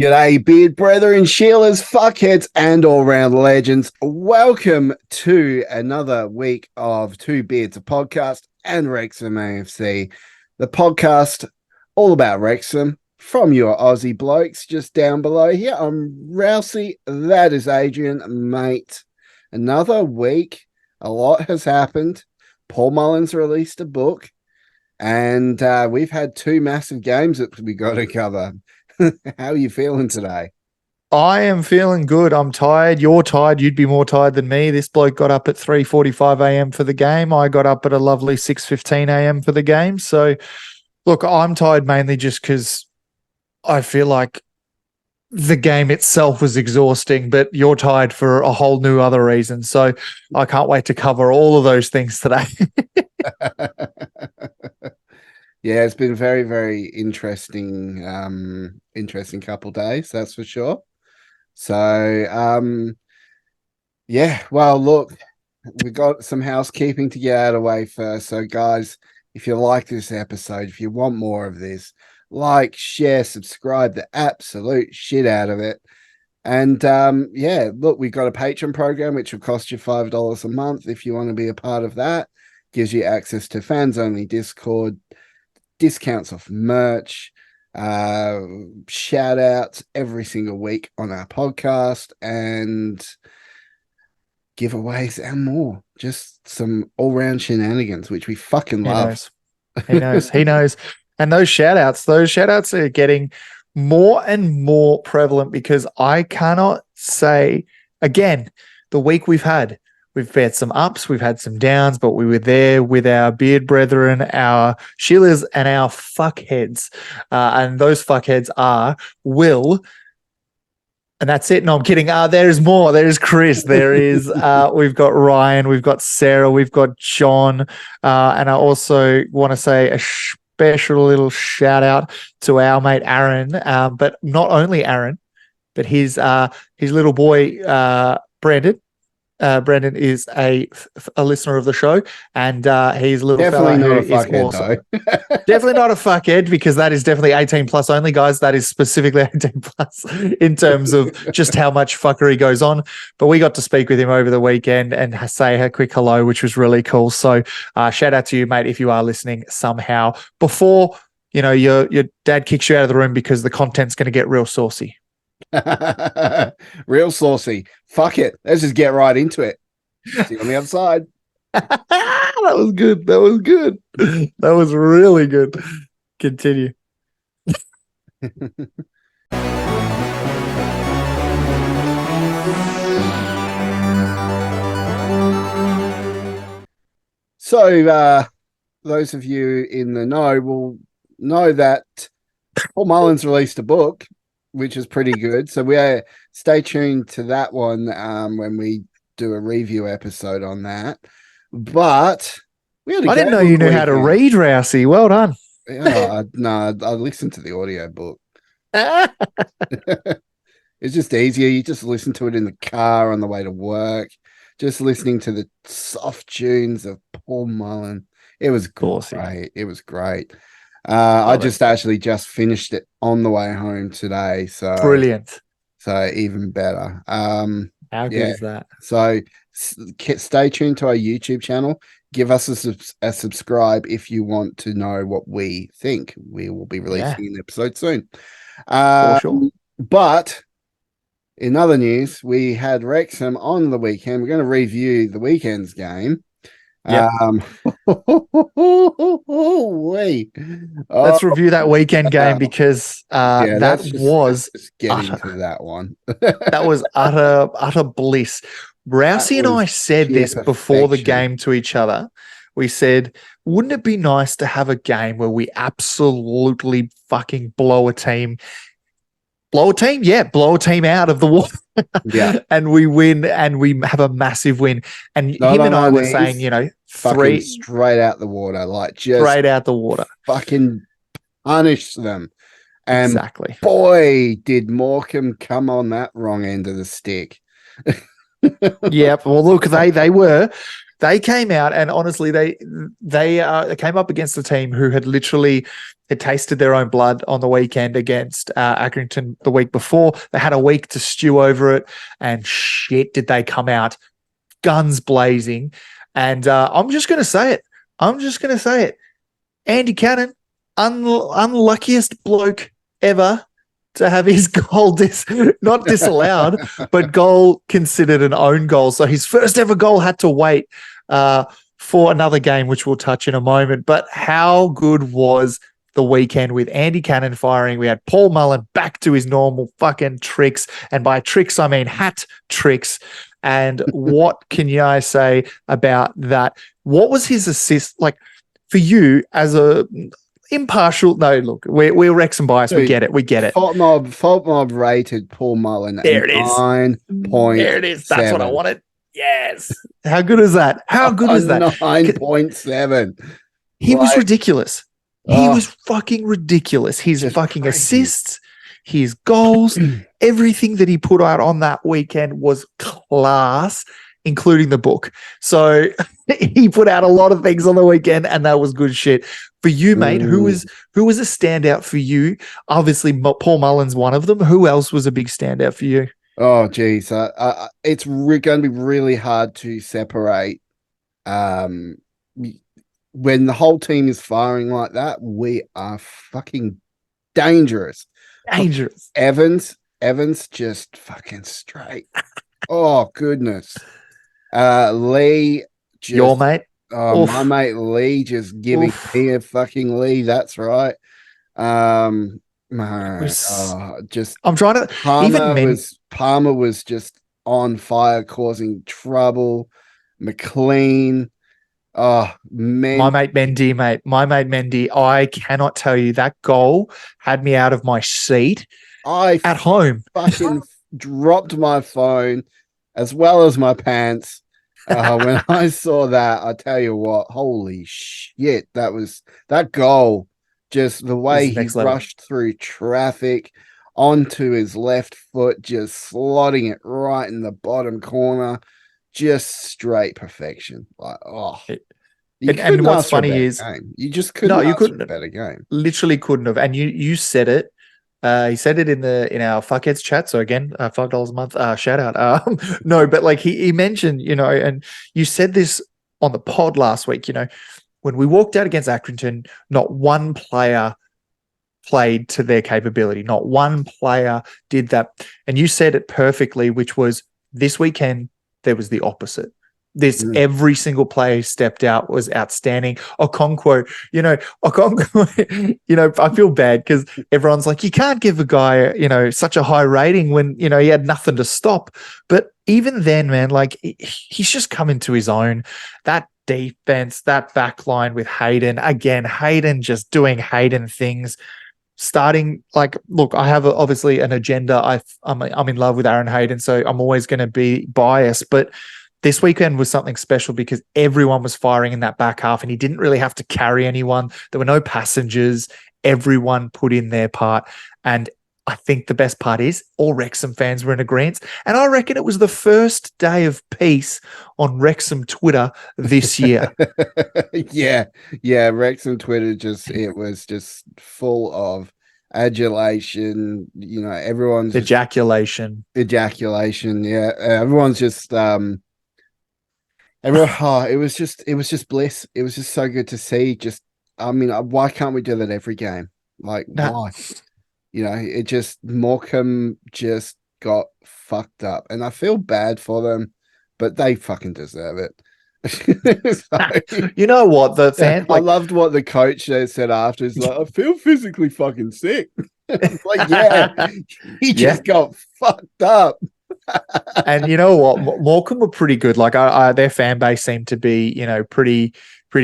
G'day, beard brethren, Sheilas, fuckheads, and all-round legends. Welcome to another week of Two Beards, a podcast, and Wrexham AFC, the podcast all about Wrexham from your Aussie blokes just down below here. I'm Rousey, that is Adrian, mate. Another week, a lot has happened. Paul Mullins released a book, and we've had two massive games that we got to cover. How are you feeling today? I am feeling good. I'm tired. You're tired. You'd be more tired than me. This bloke got up at 3:45 a.m. for the game. I got up at a lovely 6:15 a.m. for the game. So, look, I'm tired mainly just because I feel like the game itself was exhausting, but you're tired for a whole new other reason. So I can't wait to cover all of those things today. Yeah, it's been a very, very interesting couple of days, that's for sure. So, yeah, well, look, we got some housekeeping to get out of the way first. So, guys, if you like this episode, if you want more of this, like, share, subscribe, the absolute shit out of it. And yeah, look, we've got a Patreon program which will cost you $5 a month if you want to be a part of that. Gives you access to fans only Discord, discounts off merch, shout outs every single week on our podcast, and giveaways and more. Just some all-round shenanigans, which we fucking love. He knows. He knows. And those shout outs are getting more and more prevalent because I cannot say, again, the week we've had some ups, we've had some downs, but we were there with our beard brethren, our shillers, and our fuckheads. And those fuckheads are Will, and that's it. No, I'm kidding. There's more. There's Chris. There is, we've got Ryan, we've got Sarah, we've got John. And I also want to say a special little shout out to our mate Aaron, but not only Aaron, but his little boy, Brandon. Brandon is a listener of the show, and he's a little definitely fella not who a is fuckhead, awesome. though. Definitely not a fuckhead, because that is definitely 18 plus only, guys. That is specifically 18 plus in terms of just how much fuckery goes on. But we got to speak with him over the weekend and say a quick hello, which was really cool. So shout out to you, mate, if you are listening somehow before your dad kicks you out of the room because the content's going to get real saucy. Real saucy. Fuck it. Let's just get right into it. See you on the other side. That was good. That was good. That was really good. Continue. So, those of you in the know will know that Paul Mullins released a book, which is pretty good. So stay tuned to that one when we do a review episode on that. But I didn't know you knew how to read, Rousey. Well done. No, I listened to the audio book. It's just easier. You just listen to it in the car on the way to work. Just listening to the soft tunes of Paul Mullin. It was great. It was great. I just finished it on the way home today. So brilliant. So even better. How good is that? So stay tuned to our YouTube channel. Give us a subscribe if you want to know what we think. We will be releasing an episode soon. For sure. But in other news, we had Wrexham on the weekend. We're going to review the weekend's game. Yep. Let's review that weekend game because that was utter bliss. Rousey and I said this before the game to each other. We said, wouldn't it be nice to have a game where we absolutely fucking blow a team out of the water. Yeah. And we win and we have a massive win. And him and I were saying, three straight out the water, like just straight out the water. Fucking punish them. And exactly. Boy, did Morecambe come on that wrong end of the stick. Yeah. Well, look, they They came out and honestly, they came up against a team who had literally had tasted their own blood on the weekend against Accrington the week before. They had a week to stew over it, and shit, did they come out guns blazing. And I'm just going to say it. Andy Cannon, unluckiest bloke ever to have his goal not disallowed, but goal considered an own goal. So his first ever goal had to wait for another game, which we'll touch in a moment. But how good was the weekend with Andy Cannon firing? We had Paul Mullen back to his normal fucking tricks. And by tricks, I mean hat tricks. And what can you guys say about that? What was his assist like for you as a impartial? No, look, we're Wrexham bias. Dude, we get it. Fault Mob rated Paul Mullen at There it is. 9.7. There it is. That's what I wanted. Yes. How good is that? How good is that? 9.7. He was ridiculous. He was fucking ridiculous. His fucking crazy. assists, his goals, everything that he put out on that weekend was class, including the book. So he put out a lot of things on the weekend, and that was good shit. For you, mate, who was a standout for you? Obviously, Paul Mullen's one of them. Who else was a big standout for you? Oh, geez. It's going to be really hard to separate. When the whole team is firing like that, we are fucking dangerous. Dangerous. Evans just fucking straight. Oh, goodness. Lee. Just, your mate? Oh, my mate Lee just giving me a fucking Lee. That's right. I'm trying to. Palmer was just on fire, causing trouble. McLean. Oh, man. My mate Mendy. I cannot tell you, that goal had me out of my seat at home. Fucking dropped my phone as well as my pants. When I saw that, I tell you what, holy shit, that goal, just the way he rushed through traffic onto his left foot, just slotting it right in the bottom corner, just straight perfection. Like, and what's funny is you just couldn't. You couldn't a better game. Literally couldn't have. And you said it. He said it in our Fuckheads chat. So again, $5 a month shout out. No, but like he mentioned, and you said this on the pod last week. When we walked out against Accrington, not one player played to their capability. Not one player did that. And you said it perfectly, which was this weekend there was the opposite. Every single player who stepped out was outstanding. Okonkwo, I feel bad because everyone's like, you can't give a guy, such a high rating when, he had nothing to stop. But even then, man, like he's just come into his own. That defense, that back line with Hayden, again, Hayden just doing Hayden things. Starting look, I have obviously an agenda. I'm in love with Aaron Hayden, so I'm always going to be biased, but this weekend was something special because everyone was firing in that back half and he didn't really have to carry anyone. There were no passengers. Everyone put in their part. And I think the best part is all Wrexham fans were in agreement. And I reckon it was the first day of peace on Wrexham Twitter this year. Yeah. Wrexham Twitter it was just full of adulation. Everyone's ejaculation. Yeah. Everyone's just, it was just bliss. It was just so good to see. Why can't we do that every game? Why? It just Morecambe just got fucked up, and I feel bad for them, but they fucking deserve it. So, you know what? The fan, I loved what the coach said after. He's like, I feel physically fucking sick. Like, yeah, he just got fucked up. And you know what? Morecambe were pretty good. Like their fan base seemed to be, pretty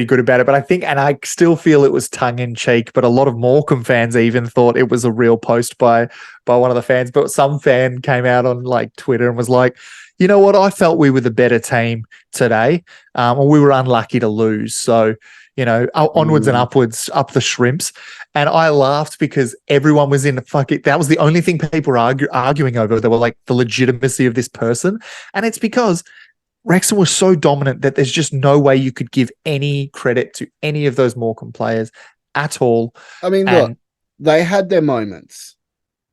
good about it. But I think, and I still feel it was tongue in cheek, but a lot of Morecambe fans even thought it was a real post by one of the fans. But some fan came out on Twitter and was like, you know what? I felt we were the better team today. Or we were unlucky to lose. So, onwards and upwards, up the shrimps. And I laughed because everyone was in that was the only thing people were arguing over. They were like the legitimacy of this person. And it's because Wrexham was so dominant that there's just no way you could give any credit to any of those Morecambe players at all. I mean, look, they had their moments.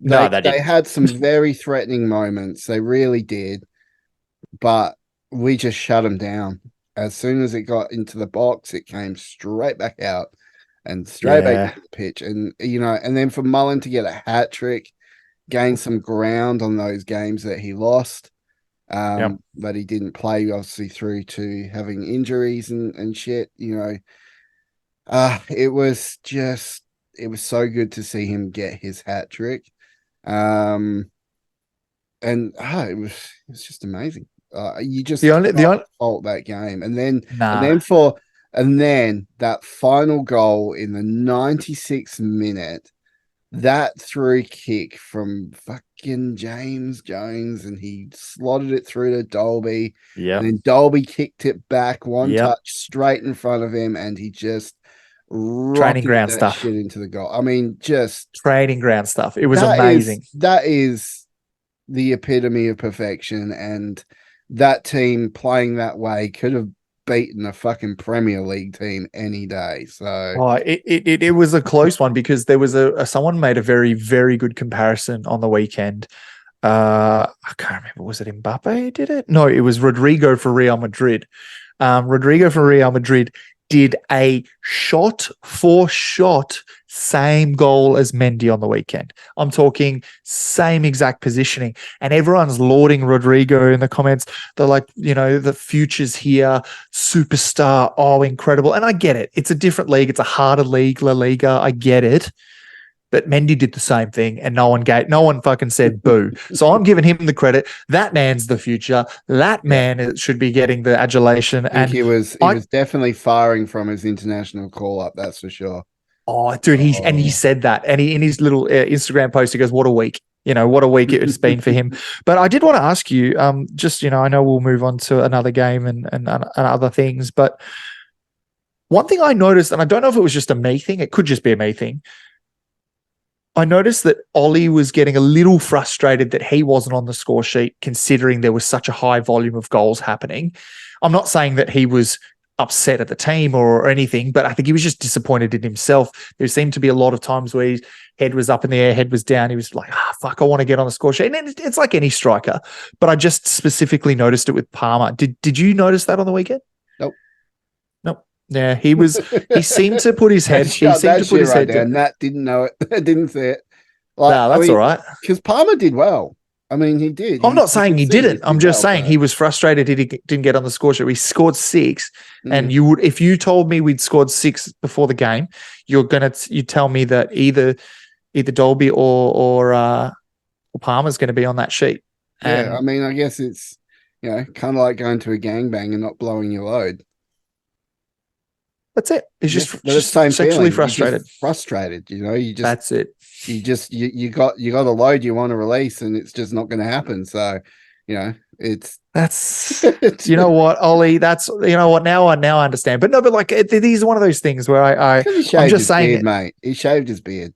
No, they didn't. had some very threatening moments. They really did. But we just shut them down. As soon as it got into the box, it came straight back out and straight back to the pitch. And, and then for Mullen to get a hat trick, gain some ground on those games that he lost, that he didn't play, obviously, through to having injuries and shit, it was so good to see him get his hat trick. It was just amazing. You just fault that game, and then that final goal in the 96th minute, that through kick from fucking James Jones, and he slotted it through to Dolby. Yeah, and then Dolby kicked it back touch straight in front of him, and he just training ground stuff shit into the goal. I mean, just training ground stuff. It was amazing. That is the epitome of perfection, and that team playing that way could have beaten a fucking Premier League team any day. So it was a close one, because there was someone made a very, very good comparison on the weekend. I can't remember, was it Mbappe who did it? No, it was Rodrigo for Real Madrid. Rodrigo for Real Madrid did a shot for shot same goal as Mendy on the weekend. I'm talking same exact positioning. And everyone's lauding Rodrigo in the comments. They're like, the future's here, superstar, oh, incredible. And I get it. It's a different league. It's a harder league, La Liga. I get it. But Mendy did the same thing, and no one fucking said boo. So I'm giving him the credit. That man's the future. That man should be getting the adulation. And he was definitely firing from his international call up. That's for sure. Oh, dude, he said that, and he in his little Instagram post, he goes, "What a week! What a week it's been for him." But I did want to ask you, I know we'll move on to another game and other things, but one thing I noticed, and I don't know if it was just a me thing, it could just be a me thing. I noticed that Ollie was getting a little frustrated that he wasn't on the score sheet, considering there was such a high volume of goals happening. I'm not saying that he was upset at the team or anything, but I think he was just disappointed in himself. There seemed to be a lot of times where his head was up in the air, head was down. He was like, fuck, I want to get on the score sheet. And it's like any striker, but I just specifically noticed it with Palmer. Did you notice that on the weekend? Nope. Yeah, he seemed to put his head. He seemed to put his head down. Nat didn't know it. Didn't see it. No, that's all right. Because Palmer did well. I mean, he did. I'm not saying he didn't. I'm just saying he was frustrated he didn't get on the score sheet. We scored 6, and if you told me we'd scored 6 before the game, you'd tell me that either Dolby or Palmer's going to be on that sheet. Yeah, I mean, I guess it's kind of like going to a gangbang and not blowing your load. That's it. It's just same sexually feeling. frustrated. Frustrated, That's it. You got a load you want to release, and it's just not going to happen. So, that's you know what, Ollie. That's what. Now I understand. But no, but like these are one of those things where I'm just saying, beard, mate. He shaved his beard.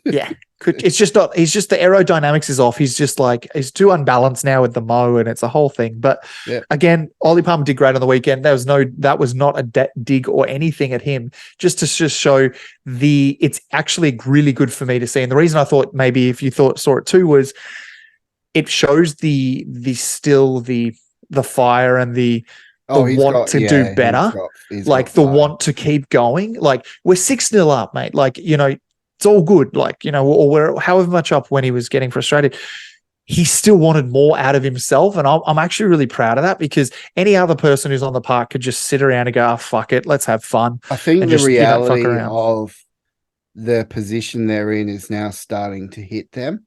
Yeah. It's just not, he's just, the aerodynamics is off. He's just like, he's too unbalanced now with the mow, and it's a whole thing. But again, Ollie Palmer did great on the weekend. That was not a dig or anything at him, just to show it's actually really good for me to see. And the reason I thought maybe if you saw it too was it shows the fire and the want to do better, want to keep going. Like, we're 6-0 up, mate. Like, it's all good. Like, or we're however much up when he was getting frustrated. He still wanted more out of himself. And I'm actually really proud of that, because any other person who's on the park could just sit around and go, fuck it, let's have fun. I think the reality of the position they're in is now starting to hit them.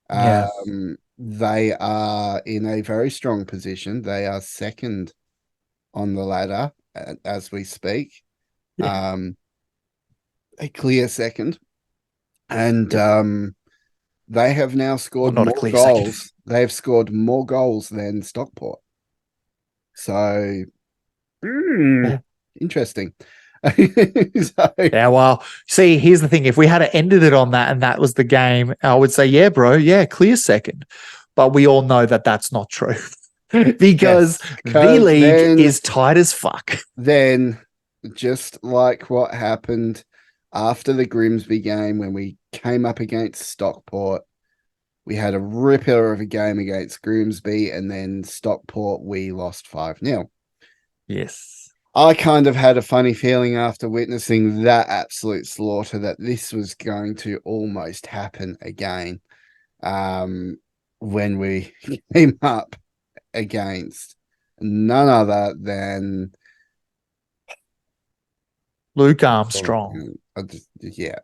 They are in a very strong position. They are second on the ladder as we speak. A clear second. And they have now scored more goals. Second. They have scored more goals than Stockport. So, interesting. Yeah, well, see, here's the thing. If we had ended it on that and that was the game, I would say, yeah, bro, clear second. But we all know that that's not true. because the Because league is tight as fuck. then, just like what happened after the Grimsby game when we came up against Stockport, we had a ripper of a game against Grimsby, and then Stockport, we lost 5-0. Yes. I kind of had a funny feeling after witnessing that absolute slaughter that this was going to almost happen again when we came up against none other than Luke Armstrong. Yeah.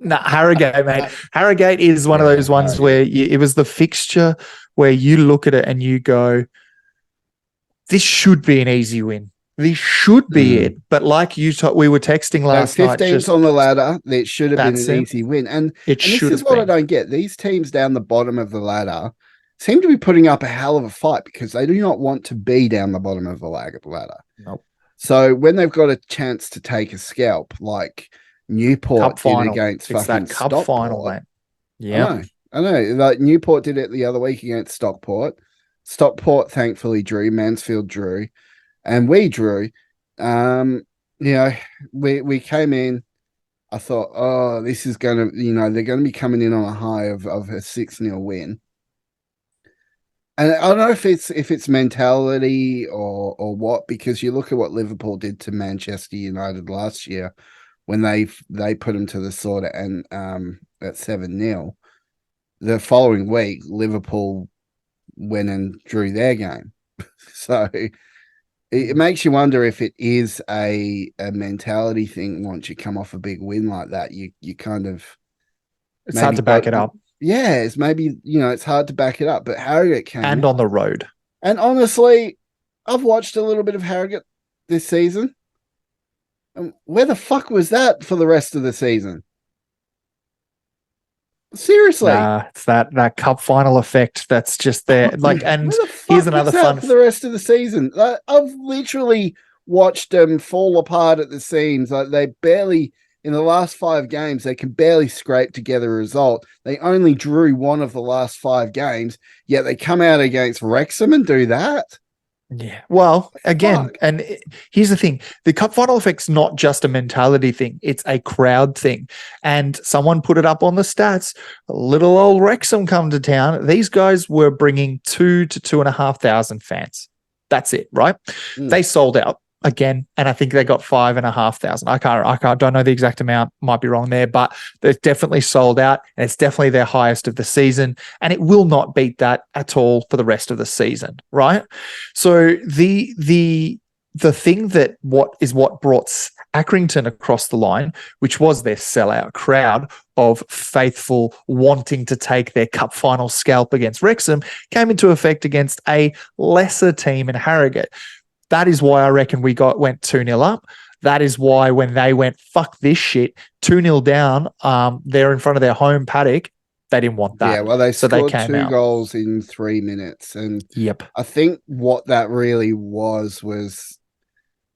No, Harrogate, mate. Harrogate is one of those ones where it was the fixture where you look at it and you go, this should be an easy win. This should be it. But like we were texting last night. 15th on the ladder, that should have been an easy win. And this is what I don't get. These teams down the bottom of the ladder seem to be putting up a hell of a fight because they do not want to be down the bottom of the ladder. Nope. So when they've got a chance to take a scalp, like Newport did against fucking Stockport. Final, mate. Yeah. I know. Like Newport did it the other week against Stockport. Stockport thankfully drew. Mansfield drew. And we drew. We came in. I thought, oh, this is going to, they're going to be coming in on a high of a 6-0 win. And I don't know if it's mentality or what, because you look at what Liverpool did to Manchester United last year when they put them to the sword and at 7-0. The following week, Liverpool went and drew their game. So it makes you wonder if it is a mentality thing. Once you come off a big win like that, you kind of, it's hard to back it up. Yeah, it's maybe, it's hard to back it up. But Harrogate came and on the road. And honestly, I've watched a little bit of Harrogate this season. Where the fuck was that for the rest of the season? Seriously, it's that cup final effect that's just there. Like, and here's another fun for the rest of the season. I've literally watched them fall apart at the seams. Like they barely, in the last 5 games, they can barely scrape together a result. They only drew one of the last 5 games, yet they come out against Wrexham and do that. Yeah. Well, again, and here's the thing. The cup final effect's not just a mentality thing. It's a crowd thing. And someone put it up on the stats. Little old Wrexham come to town. These guys were bringing 2,000 to 2,500 fans. That's it, right? They sold out again, and I think they got 5,500. I don't know the exact amount, might be wrong there, but they're definitely sold out, and it's definitely their highest of the season, and it will not beat that at all for the rest of the season, right? So the thing that what brought Accrington across the line, which was their sellout crowd of faithful wanting to take their cup final scalp against Wrexham, came into effect against a lesser team in Harrogate. That is why I reckon we went 2-0 up. That is why when they went, fuck this shit, 2-0 down, they're in front of their home paddock, they didn't want that. Yeah, well, they scored 2 goals in 3 minutes. And I think what that really was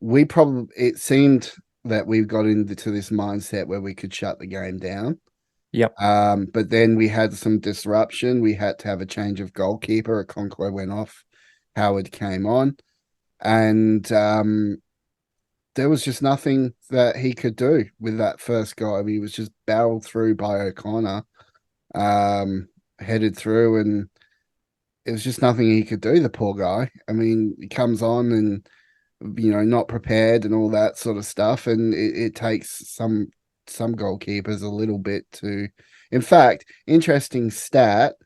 it seemed that we've got into this mindset where we could shut the game down. Yep. But then we had some disruption. We had to have a change of goalkeeper. Okonkwo went off. Howard came on. And there was just nothing that he could do with that first goal. I mean, he was just barreled through by O'Connor, headed through, and it was just nothing he could do, the poor guy. I mean, he comes on and, not prepared and all that sort of stuff. And it takes some goalkeepers a little bit to... In fact, interesting stat,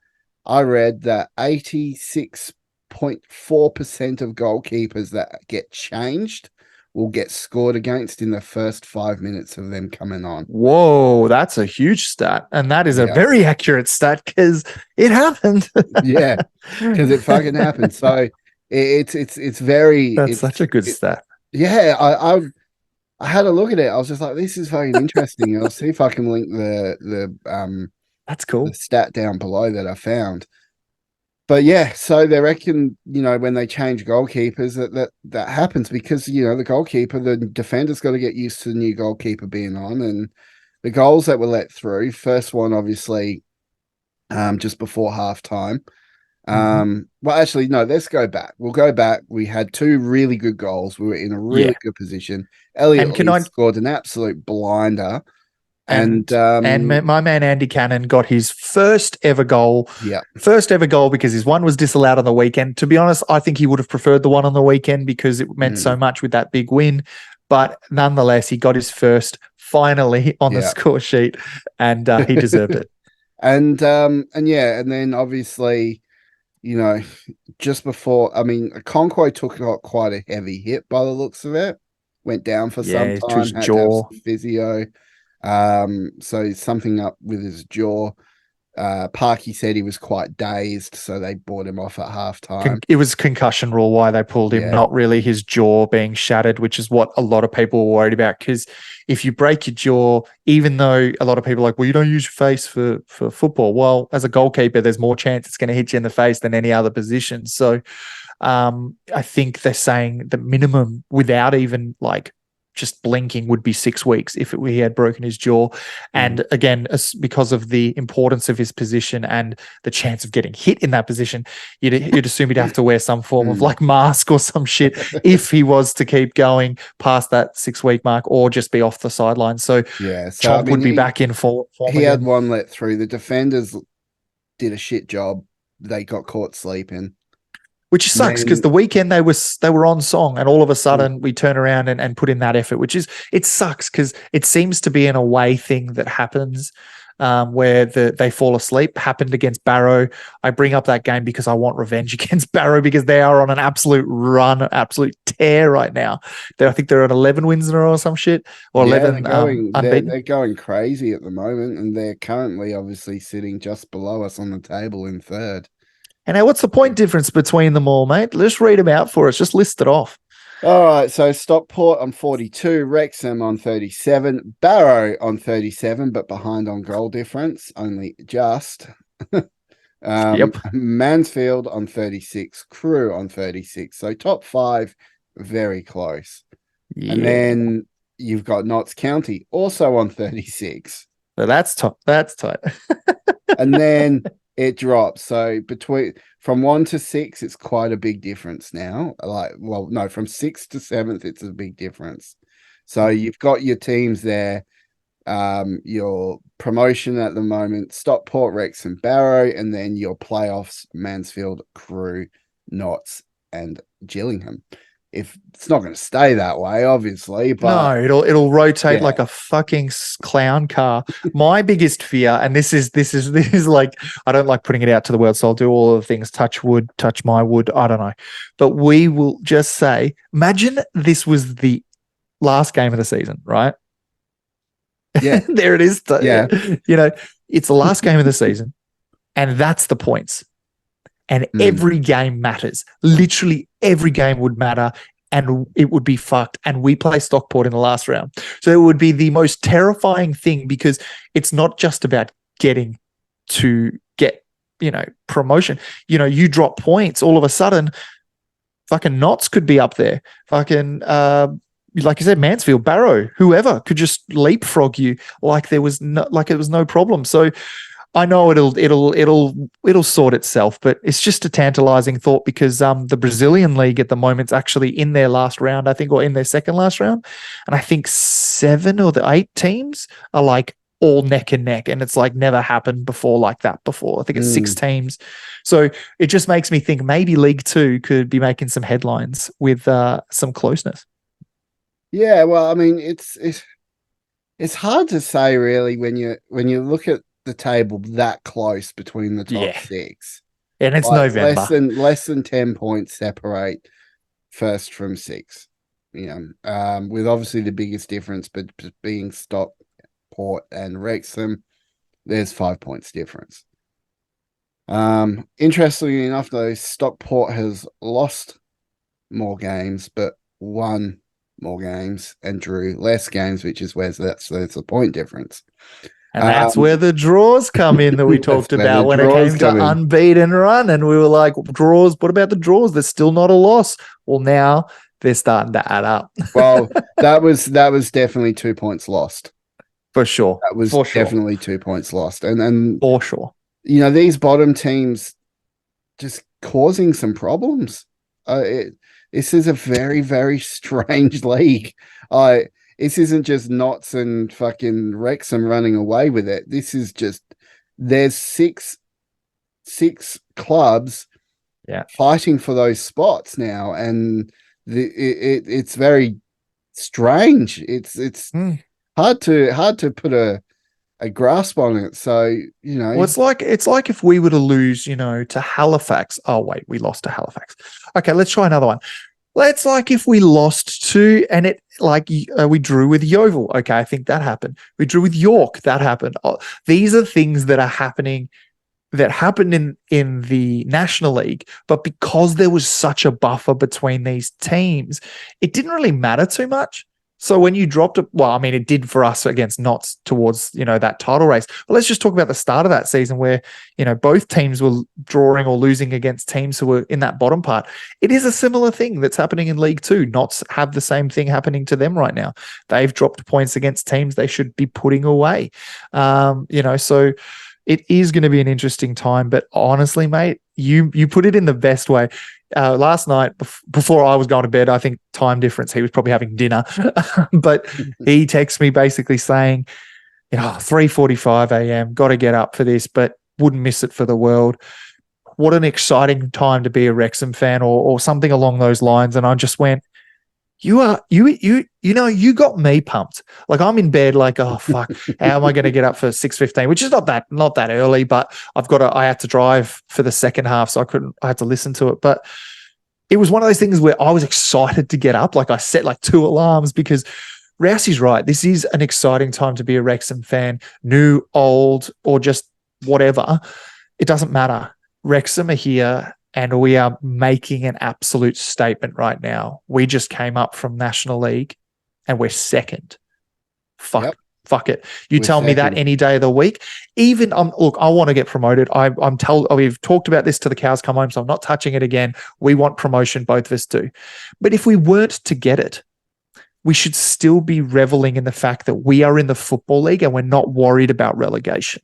I read that 86.4% of goalkeepers that get changed will get scored against in the first 5 minutes of them coming on. Whoa, that's a huge stat. And that is a very accurate stat because it happened. Yeah, because it fucking happened. So it's very... That's such a good stat. Yeah, I had a look at it. I was just like, this is fucking interesting. I'll see if I can link the that's cool. The stat down below that I found. But yeah, so they reckon, when they change goalkeepers, that happens because, the goalkeeper, the defender's got to get used to the new goalkeeper being on. And the goals that were let through, first one, obviously, just before halftime, Well, actually, no, let's go back. We'll go back. We had two really good goals. We were in a really Yeah. good position. Elliot And can Lee I scored an absolute blinder. And my man Andy Cannon got his first ever goal. yeah, First ever goal because his one was disallowed on the weekend. To be honest, I think he would have preferred the one on the weekend because it meant so much with that big win. But nonetheless, he got his first finally on the score sheet, and he deserved it. and yeah, and then obviously, you know, just before, I mean, Conquo took quite a heavy hit by the looks of it. Went down for some To time, his had to have jaw. some physio. So something up with his jaw. Parky said he was quite dazed, so they brought him off at halftime. It was concussion rule why they pulled him, not really his jaw being shattered, which is what a lot of people were worried about. Because if you break your jaw, even though a lot of people are like, well, you don't use your face for football. Well, as a goalkeeper, there's more chance it's going to hit you in the face than any other position. So I think they're saying the minimum without even like just blinking would be 6 weeks if he had broken his jaw. And again, because of the importance of his position and the chance of getting hit in that position, you'd assume he'd have to wear some form of like mask or some shit if he was to keep going past that 6-week mark or just be off the sideline. So yeah, Chomp would be back in form he again. had one let through. The defenders did a shit job. They got caught sleeping. Which sucks because the weekend they were on song and all of a sudden we turn around and put in that effort, it sucks because it seems to be an away thing that happens where they fall asleep. Happened against Barrow. I bring up that game because I want revenge against Barrow because they are on an absolute run, absolute tear right now. I think they're at 11 wins in a row or some shit, or 11 unbeaten. They're going crazy at the moment, and they're currently obviously sitting just below us on the table in third. And now, what's the point difference between them all, mate? Let's read them out for us. Just list it off. All right. So Stockport on 42, Wrexham on 37, Barrow on 37, but behind on goal difference, only just. Mansfield on 36, Crewe on 36. So top five, very close. Yeah. And then you've got Notts County also on 36. So that's top. That's tight. And then it drops. So from 1 to 6, it's quite a big difference now. From 6th to 7th, it's a big difference. So you've got your teams there. Your promotion at the moment, Stockport, Wrexham, Barrow, and then your playoffs, Mansfield, Crewe, Notts, and Gillingham. If it's not going to stay that way, obviously, but no, it'll rotate like a fucking clown car. My biggest fear, and this is like, I don't like putting it out to the world, so I'll do all the things, touch wood, touch my wood, I don't know. But we will just say, imagine this was the last game of the season, right? Yeah. There it is. It's the last game of the season, and that's the points. And every game matters. Literally every game would matter and it would be fucked. And we play Stockport in the last round. So it would be the most terrifying thing because it's not just about getting to get, promotion. You drop points, all of a sudden, fucking Notts could be up there. Fucking, like you said, Mansfield, Barrow, whoever could just leapfrog you like it was no problem. So I know it'll sort itself, but it's just a tantalizing thought because the Brazilian league at the moment's actually in their last round, I think, or in their second last round, and I think 7 or the 8 teams are like all neck and neck, and it's like never happened before like that before. I think it's 6 teams, so it just makes me think maybe League 2 could be making some headlines with some closeness. Yeah, well, I mean, it's hard to say really when you look at the table that close between the top 6, and it's November. Less than 10 points separate first from 6. With obviously the biggest difference, but being Stockport and Wrexham, there's 5 points difference. Interestingly enough, though, Stockport has lost more games, but won more games and drew less games, which is where that's the point difference. And that's where the draws come in that we talked about when it came to unbeaten run. And we were like, draws, what about the draws? There's still not a loss. Well, now they're starting to add up. Well, that was definitely 2 points lost. For sure. That was definitely 2 points lost. And for sure. These bottom teams just causing some problems. This is a very, very strange league. This isn't just Notts and fucking Wrexham running away with it. This is just there's six clubs fighting for those spots now, and it's very strange. It's hard to put a grasp on it. So, well, it's like if we were to lose, to Halifax. Oh wait, we lost to Halifax. Okay, let's try another one. Let's like if we lost to, and it like we drew with Yeovil. Okay, I think that happened. We drew with York. That happened. These are things that are happening, that happened in the National League, but because there was such a buffer between these teams, it didn't really matter too much. So when you dropped it, well, I mean, it did for us against Notts towards, that title race. But let's just talk about the start of that season where, both teams were drawing or losing against teams who were in that bottom part. It is a similar thing that's happening in League Two. Notts have the same thing happening to them right now. They've dropped points against teams they should be putting away. So it is going to be an interesting time. But honestly, mate, you put it in the best way. Last night, before I was going to bed, I think time difference, he was probably having dinner, but he texted me basically saying, 3:45 a.m., got to get up for this, but wouldn't miss it for the world. What an exciting time to be a Wrexham fan or something along those lines. And I just went, you got me pumped. Like I'm in bed like, oh, fuck, how am I going to get up for 6:15, which is not that early, but I had to drive for the second half. So I had to listen to it. But it was one of those things where I was excited to get up. Like I set like 2 alarms because Rousey's right. This is an exciting time to be a Wrexham fan, new, old, or just whatever. It doesn't matter. Wrexham are here. And we are making an absolute statement right now. We just came up from National League and we're second. Fuck it. We're tell me that any day of the week. Even, look, I want to get promoted. We've talked about this till the cows come home, so I'm not touching it again. We want promotion, both of us do. But if we weren't to get it, we should still be reveling in the fact that we are in the Football League and we're not worried about relegation.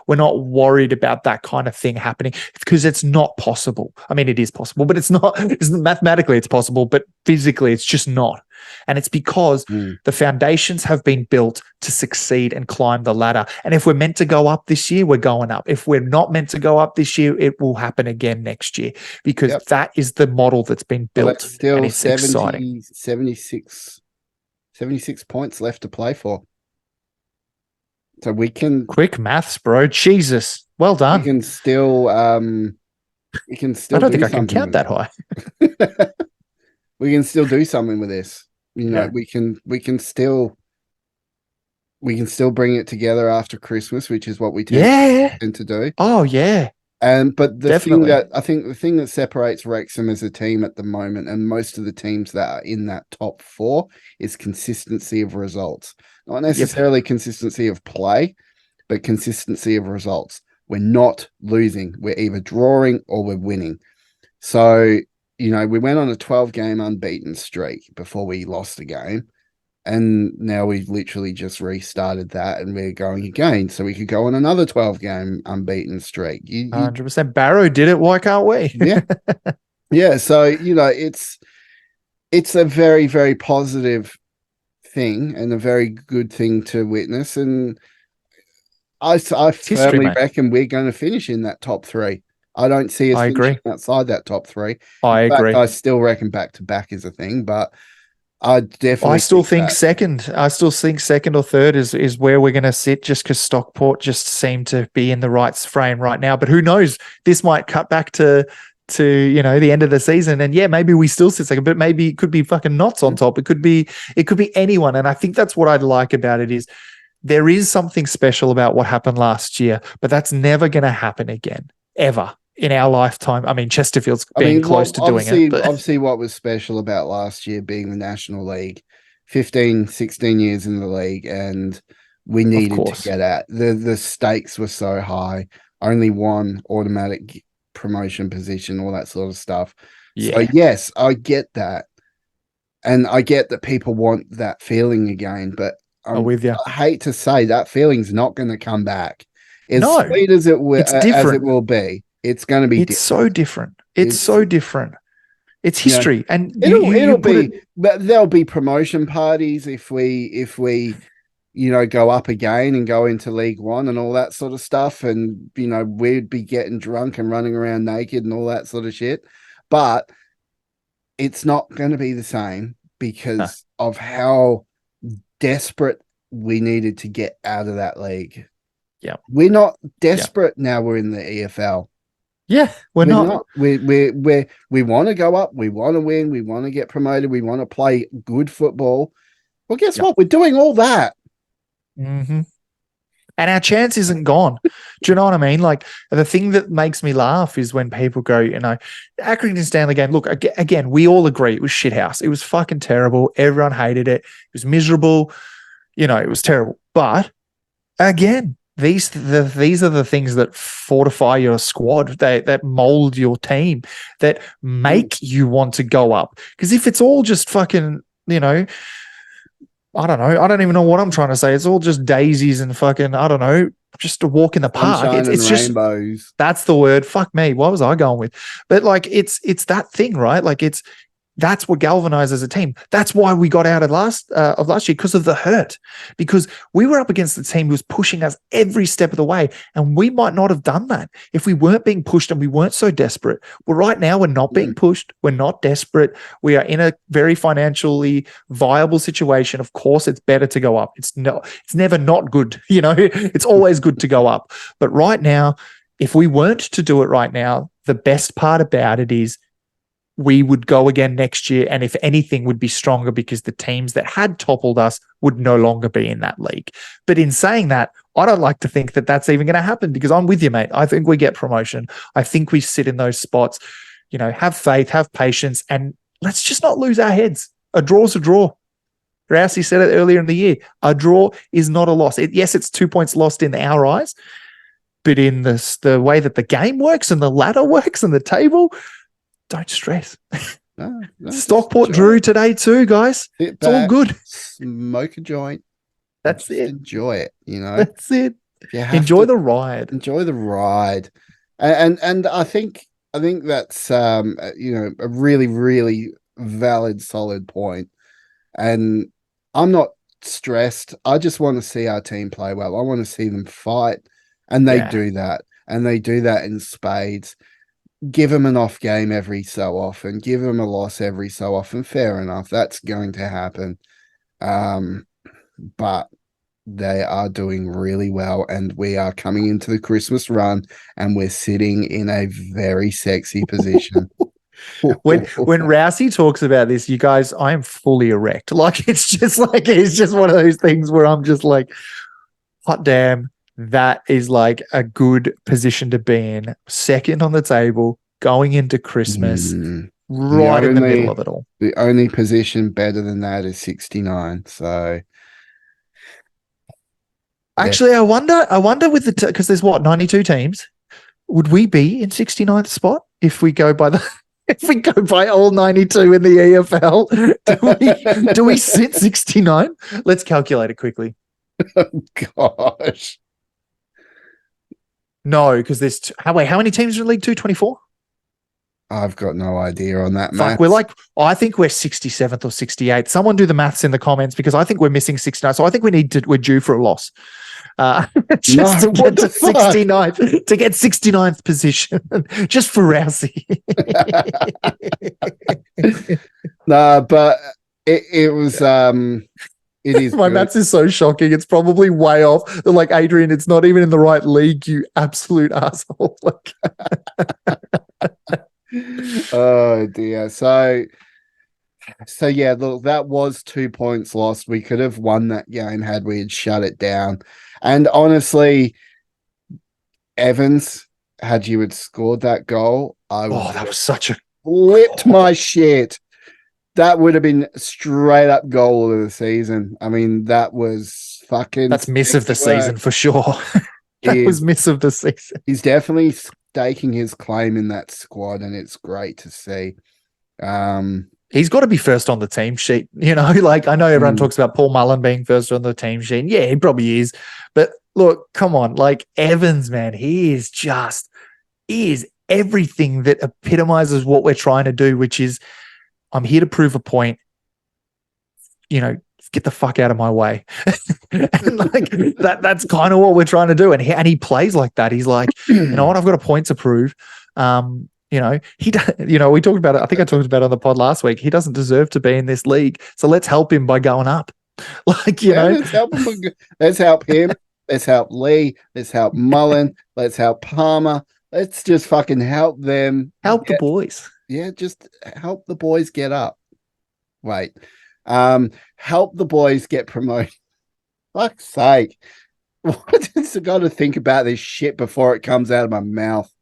We're not worried about that kind of thing happening because it's not possible. I mean, it is possible, but it's not. Mathematically, it's possible, but physically, it's just not. And it's because the foundations have been built to succeed and climb the ladder. And if we're meant to go up this year, we're going up. If we're not meant to go up this year, it will happen again next year because that is the model that's been built. Well, still and it's exciting. 76 points left to play for. So we can quick maths, bro. Jesus, well done. We can still. I don't think I can count that high. We can still do something with this. We can still bring it together after Christmas, which is what we tend to do. Oh yeah. But the thing that separates Wrexham as a team at the moment, and most of the teams that are in that top 4, is consistency of results. Not necessarily consistency of play, but consistency of results. We're not losing. We're either drawing or we're winning. So, we went on a 12-game unbeaten streak before we lost a game. And now we've literally just restarted that and we're going again. So we could go on another 12-game unbeaten streak. 100%. Barrow did it. Why can't we? Yeah. Yeah. So, it's a very, very positive thing and a very good thing to witness. And I firmly reckon we're going to finish in that top 3. I don't see us finishing outside that top 3. I agree. I still reckon back-to-back is a thing, but I still think second. I still think second or third is where we're going to sit, just because Stockport just seem to be in the right frame right now. But who knows? This might cut back to the end of the season, and maybe we still sit second. But maybe it could be fucking Notts on top. It could be anyone. And I think that's what I'd like about it is there is something special about what happened last year, but that's never going to happen again ever in our lifetime. I mean, Chesterfield's being close to doing it. But obviously what was special about last year being the National League, 15, 16 years in the league, and we needed to get at. The stakes were so high. Only one automatic promotion position, all that sort of stuff. Yeah. So, yes, I get that. And I get that people want that feeling again, but I'm with you. I hate to say that feeling's not going to come back. As sweet as it will be, It's going to be It's so different. It's It's- so different. It's you know, history, and it'll put be, it. but there'll be promotion parties if we go up again and go into League One and all that sort of stuff, and we'd be getting drunk and running around naked and all that sort of shit. But it's not going to be the same because of how desperate we needed to get out of that league. Yeah, we're not desperate now. We're in the EFL. Yeah, we're not. We want to go up. We want to win. We want to get promoted. We want to play good football. Well, guess what? We're doing all that. Mm-hmm. And our chance isn't gone. Do you know what I mean? Like, the thing that makes me laugh is when people go, Accrington Stanley game. Look, again, we all agree it was shithouse. It was fucking terrible. Everyone hated it. It was miserable. It was terrible. But again, these are the things that fortify your squad, that mold your team, that make you want to go up. Because if it's all just fucking, I don't know. I don't even know what I'm trying to say. It's all just daisies and fucking, I don't know, just a walk in the park. Sunshine It's and just rainbows. That's the word. Fuck me. What was I going with? But like, it's that thing, right? Like, that's what galvanizes a team. That's why we got out of last year, because of the hurt, because we were up against the team who was pushing us every step of the way. And we might not have done that if we weren't being pushed and we weren't so desperate. Well, right now we're not being pushed. We're not desperate. We are in a very financially viable situation. Of course, it's better to go up. It's never not good. It's always good to go up. But right now, if we weren't to do it right now, the best part about it is we would go again next year, and if anything, would be stronger because the teams that had toppled us would no longer be in that league. But in saying that, I don't like to think that that's even going to happen, because I'm with you, mate. I think we get promotion. I think we sit in those spots. Have faith, have patience, and let's just not lose our heads. A draw's a draw. Rousey said it earlier in the year. A draw is not a loss. Yes, it's 2 points lost in our eyes, but in the way that the game works and the ladder works and the table, don't stress. No, Stockport drew today too, guys. It's all good. Smoke a joint. That's it. Enjoy it. That's it. Enjoy the ride. Enjoy the ride. And I think that's a really, really valid, solid point. And I'm not stressed. I just want to see our team play well. I want to see them fight, and they do that. And they do that in spades. Give them an off game every so often. Give them a loss every so often. Fair enough. That's going to happen. But they are doing really well, and we are coming into the Christmas run, and we're sitting in a very sexy position. when Rousey talks about this, you guys, I am fully erect. It's just one of those things where I'm just like, hot damn. That is like a good position to be in. Second on the table, going into Christmas, right in the middle of it all. The only position better than that is 69. So, actually, I wonder with because there's 92 teams. Would we be in 69th spot if we go by all 92 in the EFL? Do we sit 69? Let's calculate it quickly. Oh, gosh. No, because there's how many teams are in League 2? 24? I've got no idea on that. Fuck, I think we're 67th or 68th. Someone do the maths in the comments, because I think we're missing 69. So I think we're due for a loss. To get 69th, to get 69th position, just for Rousey. No, but it was it is. My maths is so shocking. It's probably way off. They're like, Adrian, it's not even in the right league, you absolute asshole. Oh dear. So yeah, look, that was 2 points lost. We could have won that game had we had shut it down. And honestly, Evans, had you had scored that goal, that was such a flipped my shit. That would have been straight up goal of the season. I mean, that was fucking. That's miss of the season for sure. That was miss of the season. He's definitely staking his claim in that squad, and it's great to see. He's got to be first on the team sheet. I know everyone talks about Paul Mullen being first on the team sheet. Yeah, he probably is. But look, come on, Evans, man, he is just is everything that epitomizes what we're trying to do, which is I'm here to prove a point. Get the fuck out of my way. And like that's kind of what we're trying to do. And he plays like that. He's like, you know what? I've got a point to prove. We talked about it. I think I talked about it on the pod last week. He doesn't deserve to be in this league. So let's help him by going up. Let's help him. Let's help him. Let's help Lee. Let's help Mullen. Let's help Palmer. Let's just fucking help them. Help the boys. Yeah, just help the boys get up. Wait. Help the boys get promoted. Fuck's sake. What has I got to think about this shit before it comes out of my mouth?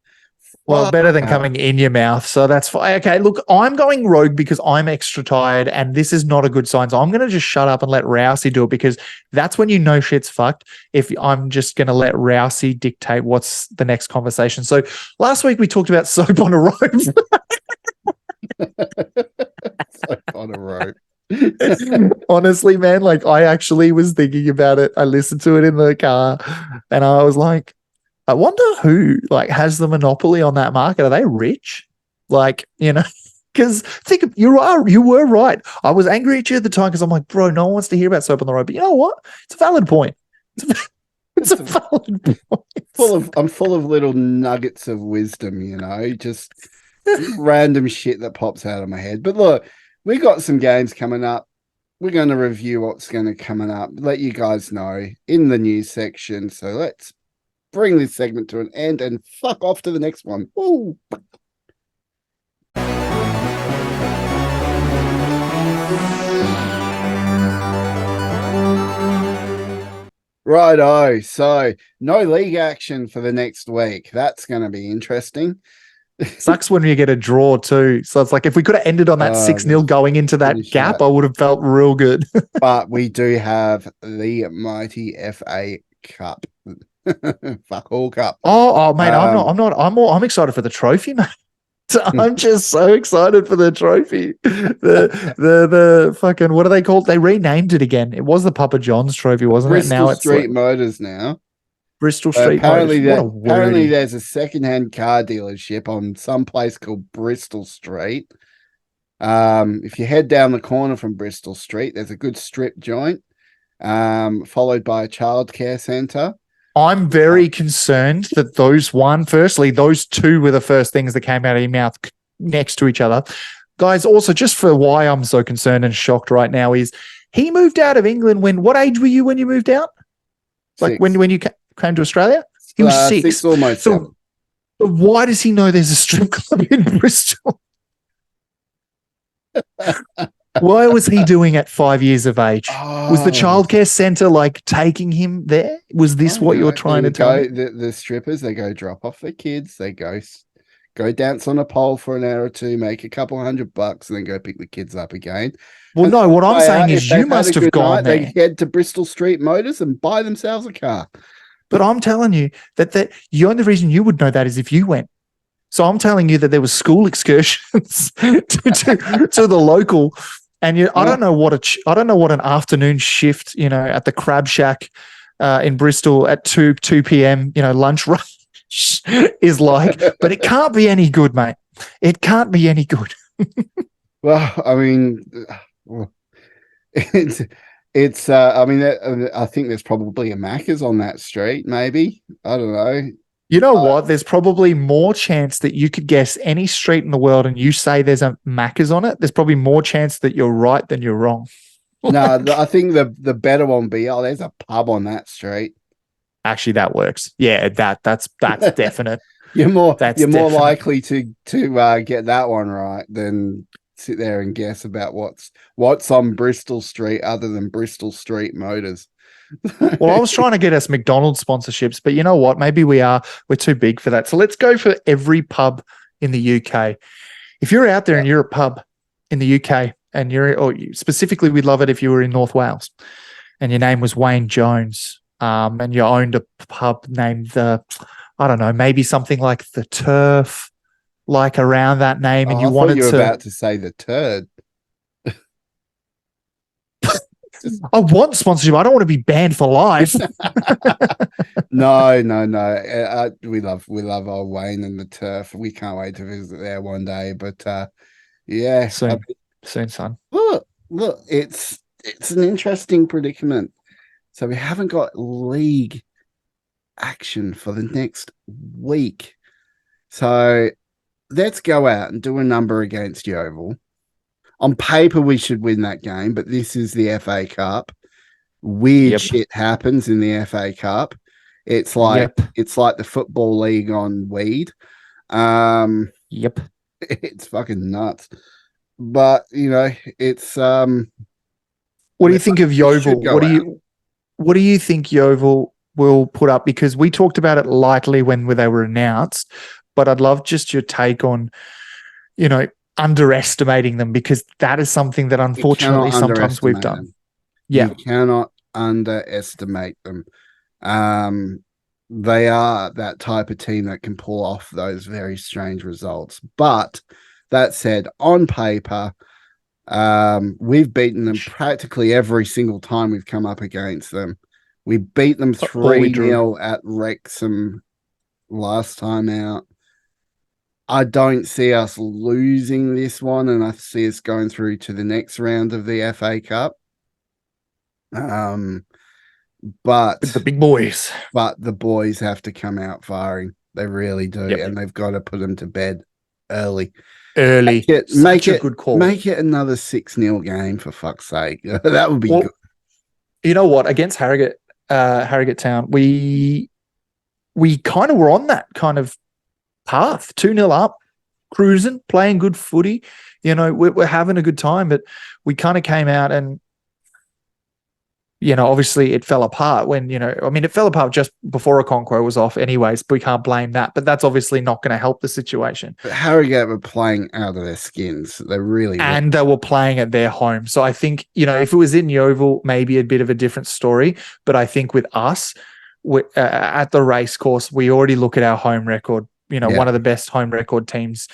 Well, better than coming in your mouth. So that's fine. Okay, look, I'm going rogue because I'm extra tired and this is not a good sign. So I'm going to just shut up and let Rousey do it because that's when shit's fucked. If I'm just going to let Rousey dictate what's the next conversation. So last week we talked about soap on a rope. Soap on a rope. Honestly, man, like I actually was thinking about it. I listened to it in the car and I was like, I wonder who has the monopoly on that market. Are they rich? Because you were right. I was angry at you at the time because I'm like, bro, no one wants to hear about soap on the road. But you know what? It's a valid point. It's a valid point. I'm full of little nuggets of wisdom, just random shit that pops out of my head. But look, we got some games coming up. We're going to review what's going to coming up. Let you guys know in the news section. So let's bring this segment to an end and fuck off to the next one. Woo. Righto. So no league action for the next week. That's going to be interesting. Sucks when you get a draw too. So it's like if we could have ended on that 6-0 going into that gap, I would have felt real good. But we do have the mighty FA Cup. Fuck all cup. Oh, mate, I'm excited for the trophy, mate. I'm just so excited for the trophy. The fucking, what are they called? They renamed it again. It was the Papa John's trophy, wasn't it? Now it's Street Motors now. Bristol Street Motors. Apparently there's a secondhand car dealership on some place called Bristol Street. If you head down the corner from Bristol Street, there's a good strip joint, followed by a childcare centre. I'm very concerned that firstly, those two were the first things that came out of your mouth next to each other. Guys, also, just for why I'm so concerned and shocked right now is he moved out of England what age were you when you moved out? Like when you came to Australia? He was 6. 6 almost. So why does he know there's a strip club in Bristol? Why was he doing at 5 years of age? Was the childcare centre taking him there? Was this what you're trying to tell me? The strippers, they go drop off their kids, they go dance on a pole for an hour or two, make a couple $100, and then go pick the kids up again. Well, no, what I'm saying is you must have gone there. They head to Bristol Street Motors and buy themselves a car. But I'm telling you that the only reason you would know that is if you went. So I'm telling you that there was school excursions to the local. And I don't know what an afternoon shift, at the Crab Shack in Bristol at 2 p.m. Lunch rush is like, but it can't be any good, mate. It can't be any good. Well, I mean, it's. I think there's probably a Macca's on that street. Maybe, I don't know. You know what? There's probably more chance that you could guess any street in the world and you say there's a Macca's on it. There's probably more chance that you're right than you're wrong. No, I think the better one would be, there's a pub on that street. Actually, that works. Yeah, that's definite. You're more likely to get that one right than sit there and guess about what's on Bristol Street other than Bristol Street Motors. Well, I was trying to get us McDonald's sponsorships, but you know what? Maybe we're too big for that. So let's go for every pub in the UK. If you're out there and you're a pub in the UK and specifically, we'd love it if you were in North Wales and your name was Wayne Jones, and you owned a pub named maybe something like the Turf, around that name, and you wanted you were about to say the Turd. I want sponsorship. I don't want to be banned for life. No. We love old Wayne and the turf. We can't wait to visit there one day. But yeah, Soon, son. look, it's an interesting predicament. So we haven't got league action for the next week. So let's go out and do a number against Yeovil. On paper, we should win that game, but this is the FA Cup. Weird shit happens in the FA Cup. It's like the football league on weed. It's fucking nuts. But it's what do you think of Yeovil? What do you think Yeovil will put up? Because we talked about it lightly when they were announced, but I'd love just your take on, underestimating them, because that is something that unfortunately sometimes we've done. Them. Yeah. You cannot underestimate them. They are that type of team that can pull off those very strange results. But that said, on paper, we've beaten them practically every single time we've come up against them. We beat them 3-0 at Wrexham last time out. I don't see us losing this one, and I see us going through to the next round of the FA Cup. But with the big boys. But the boys have to come out firing. They really do, and they've got to put them to bed early. Make it a good call. Make it another 6-0 game, for fuck's sake. That would be good. You know what? Against Harrogate Town, we kind of were on that kind of path, 2-0 up, cruising, playing good footy. We're having a good time, but we kind of came out and, obviously it fell apart when, it fell apart just before Okonkwo was off anyways, but we can't blame that. But that's obviously not going to help the situation. But Harrogate were playing out of their skins. They really were. And they were playing at their home. So I think, if it was in Yeovil, maybe a bit of a different story. But I think with us, at the race course, we already look at our home record. One of the best home record teams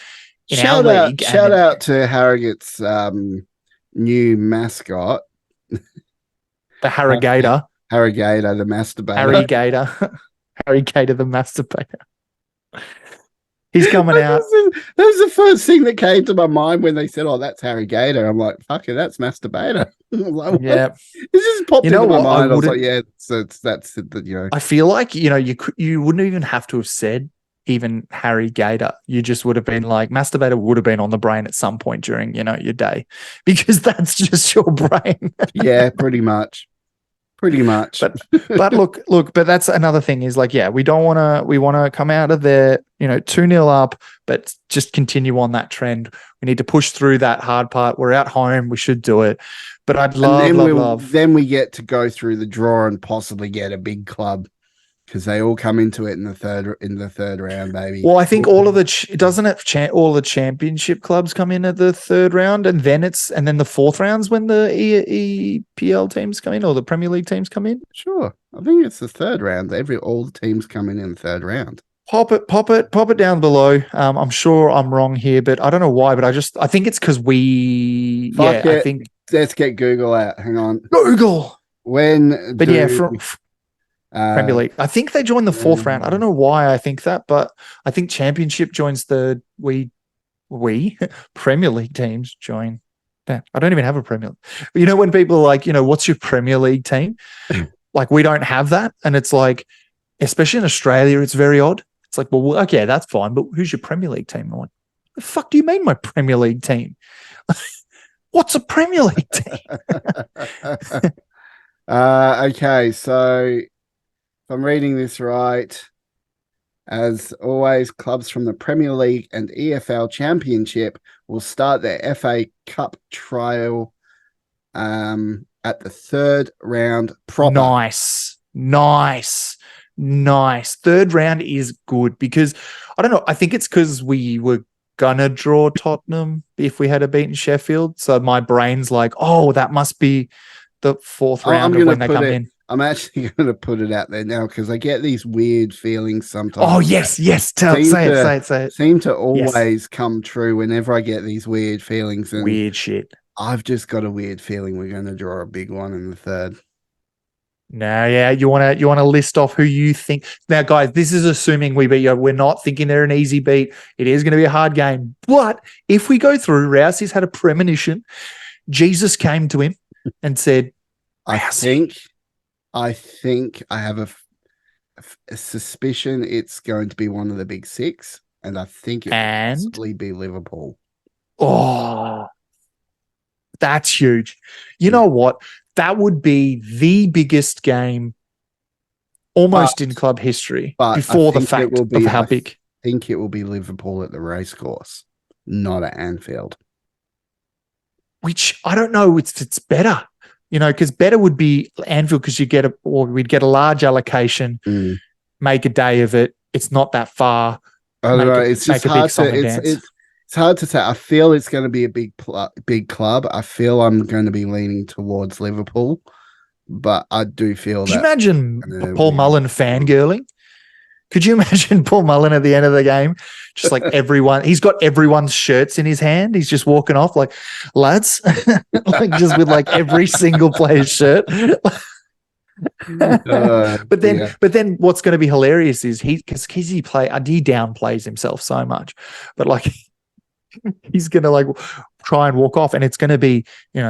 in our league. Shout out to Harrogate's new mascot. The Harrogator. Harrogator, the masturbator. Harrogator, the masturbator. He's coming out. That was the first thing that came to my mind when they said, "Oh, that's Harrogator." I'm like, "Fuck it, that's masturbator." Like, yeah, it just popped into my mind. I was like, "Yeah, so that's I feel like you wouldn't even have to have said even Harry Gator. You just would have been like, masturbator would have been on the brain at some point during your day, because that's just your brain. Yeah, pretty much. But look, but that's another thing is like, we want to come out of there, 2-0 up, but just continue on that trend. We need to push through that hard part. We're at home. We should do it. But I'd love. Then we get to go through the draw and possibly get a big club, because they all come into it in the third round, baby. Well, I think all of all the championship clubs come in at the third round, and then the fourth round's when the EPL teams come in, or the Premier League teams come in. Sure, I think it's the third round. All the teams come in the third round. Pop it down below. I'm sure I'm wrong here, but I don't know why. But I think it's because we. I think let's get Google out. Hang on, Google. From Premier League. I think they joined the fourth round. I don't know why I think that, but I think Championship joins we Premier League teams join. Damn, I don't even have a Premier League. When people are like, what's your Premier League team? Like, we don't have that. And it's like, especially in Australia, it's very odd. It's like, well, okay, that's fine, but who's your Premier League team? I'm like, the fuck do you mean my Premier League team? What's a Premier League team? Okay, so if I'm reading this right, as always, clubs from the Premier League and EFL Championship will start their FA Cup trial at the third round proper. Nice. Third round is good, because I don't know. I think it's because we were gonna draw Tottenham if we had beaten Sheffield. So my brain's like, oh, that must be the fourth round when they come in. I'm actually going to put it out there now, because I get these weird feelings sometimes. Oh, yes. Say it. Seem to always come true whenever I get these weird feelings. And weird shit. I've just got a weird feeling we're going to draw a big one in the third. No, yeah, you wanna list off who you think. Now, guys, this is assuming we beat you. We're not thinking they're an easy beat. It is going to be a hard game. But if we go through, Rousey's had a premonition. Jesus came to him and said, I Rousey. think I have a suspicion it's going to be one of the big six, and I think it will And possibly be Liverpool. oh, that's huge. You know what? That would be the biggest game almost in club history But I before the think it fact will of be. how I big. think it will be Liverpool at the racecourse, not at Anfield. Which I don't know if it's better, because better would be Anfield because we'd get a large allocation, make a day of it. It's not that far. I don't know. It's just make a big hard song to. and dance. It's hard to say. I feel it's going to be a big club. I feel I'm going to be leaning towards Liverpool, but I do feel Could you that imagine Paul win. Mullen fangirling? Could you imagine Paul Mullen at the end of the game? Just like he's got everyone's shirts in his hand. He's just walking off like, lads, like just with like every single player's shirt. But then what's going to be hilarious is he downplays himself so much, but like he's going to like try and walk off, and it's going to be,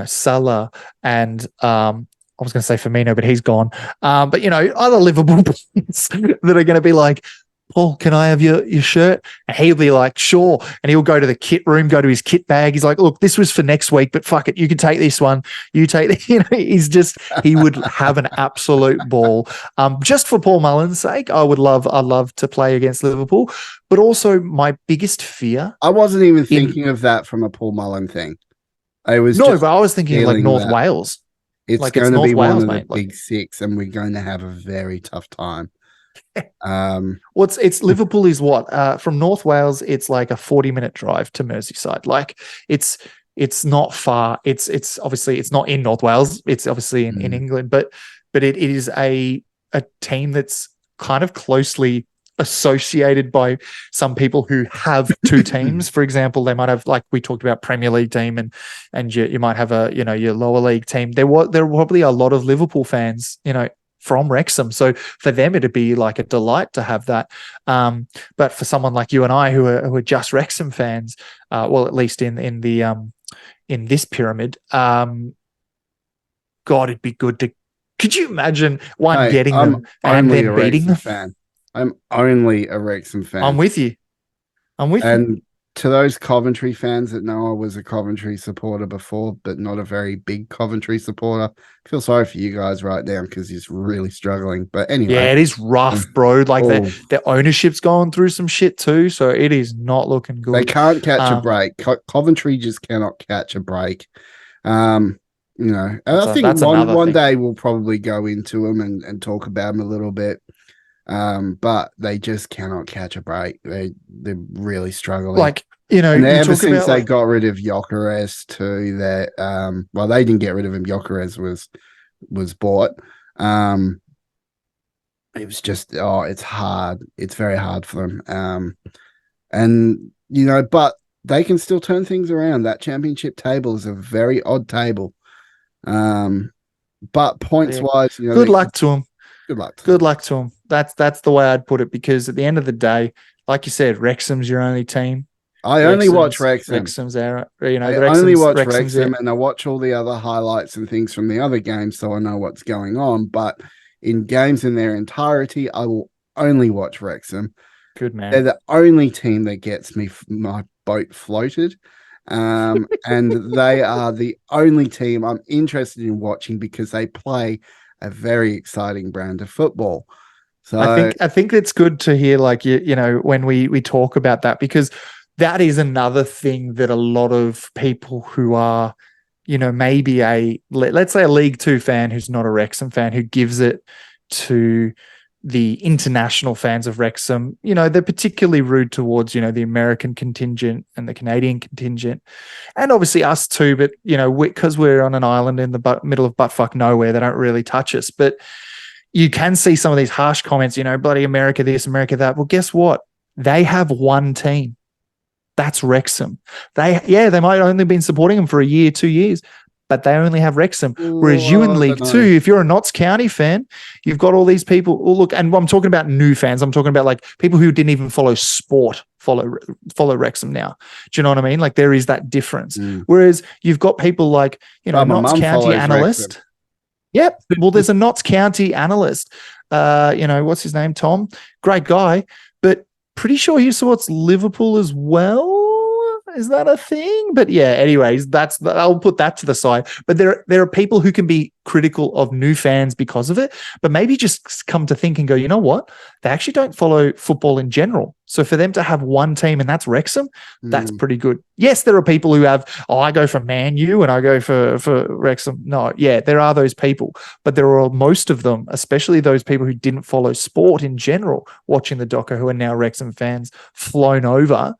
Salah and I was going to say Firmino, but he's gone. But other Liverpool players that are going to be like, Paul, can I have your shirt? And he'll be like, sure. And he'll go to the kit room, go to his kit bag. He's like, look, this was for next week, but fuck it, you can take this one. You take, he would have an absolute ball. Just for Paul Mullen's sake, I'd love to play against Liverpool. But also my biggest fear. I wasn't even thinking of that from a Paul Mullen thing. But I was thinking of like North Wales. It's like going to be one of the mate. big six, and we're going to have a very tough time. It's Liverpool is what? From North Wales, it's like a 40-minute drive to Merseyside. Like it's not far. It's obviously it's not in North Wales. It's obviously in England, but it is a team that's kind of closely associated by some people who have two teams. For example, they might have, like we talked about, Premier League team, and you might have a your lower league team. There were probably a lot of Liverpool fans, from Wrexham. So for them, it'd be like a delight to have that. But for someone like you and I, who are just Wrexham fans, well, at least in this pyramid, God, it'd be good to. Could you imagine getting them and then beating them? Fan. I'm only a Wrexham fan. I'm with you. And to those Coventry fans that know I was a Coventry supporter before, but not a very big Coventry supporter, I feel sorry for you guys right now because he's really struggling. But anyway. Yeah, it is rough, bro. Like their ownership's going through some shit too, so it is not looking good. They can't catch a break. Coventry just cannot catch a break. I think one day we'll probably go into them and talk about them a little bit. But they just cannot catch a break. They're really struggling. Like, and ever since they got rid of Gyökeres too, that they didn't get rid of him. Gyökeres was bought. It was just it's hard. It's very hard for them. But they can still turn things around. That championship table is a very odd table. But points wise, good luck to them. Good luck to them. That's the way I'd put it, because at the end of the day, like you said, Wrexham's your only team. I only watch Wrexham. Wrexham's our, I only watch Wrexham, and I watch all the other highlights and things from the other games, so I know what's going on. But in games in their entirety, I will only watch Wrexham. Good man. They're the only team that gets my boat floated. And they are the only team I'm interested in watching because they play a very exciting brand of football. So I think it's good to hear, like, when we talk about that, because that is another thing that a lot of people who are, maybe let's say a League Two fan who's not a Wrexham fan, who gives it to the international fans of Wrexham, they're particularly rude towards, the American contingent and the Canadian contingent, and obviously us too. But, because we're on an island in the middle of buttfuck nowhere, they don't really touch us. But you can see some of these harsh comments, bloody America this, America that. Well, guess what? They have one team. That's Wrexham. They might have only been supporting them for a year, 2 years, but they only have Wrexham. Whereas you in League Two, if you're a Notts County fan, you've got all these people. Oh, look, and I'm talking about new fans. I'm talking about like people who didn't even follow sport follow Wrexham now. Do you know what I mean? Like there is that difference. Whereas you've got people like, Notts County analyst. Wrexham. Yep. Well, there's a Notts County analyst. What's his name? Tom. Great guy, but pretty sure he supports Liverpool as well. Is that a thing? But yeah, anyways, I'll put that to the side. But there are people who can be critical of new fans because of it, but maybe just come to think and go, you know what? They actually don't follow football in general. So for them to have one team and that's Wrexham, that's pretty good. Yes, there are people who have, I go for Man U and I go for Wrexham. No, yeah, there are those people, but there are most of them, especially those people who didn't follow sport in general, watching the doco who are now Wrexham fans, flown over.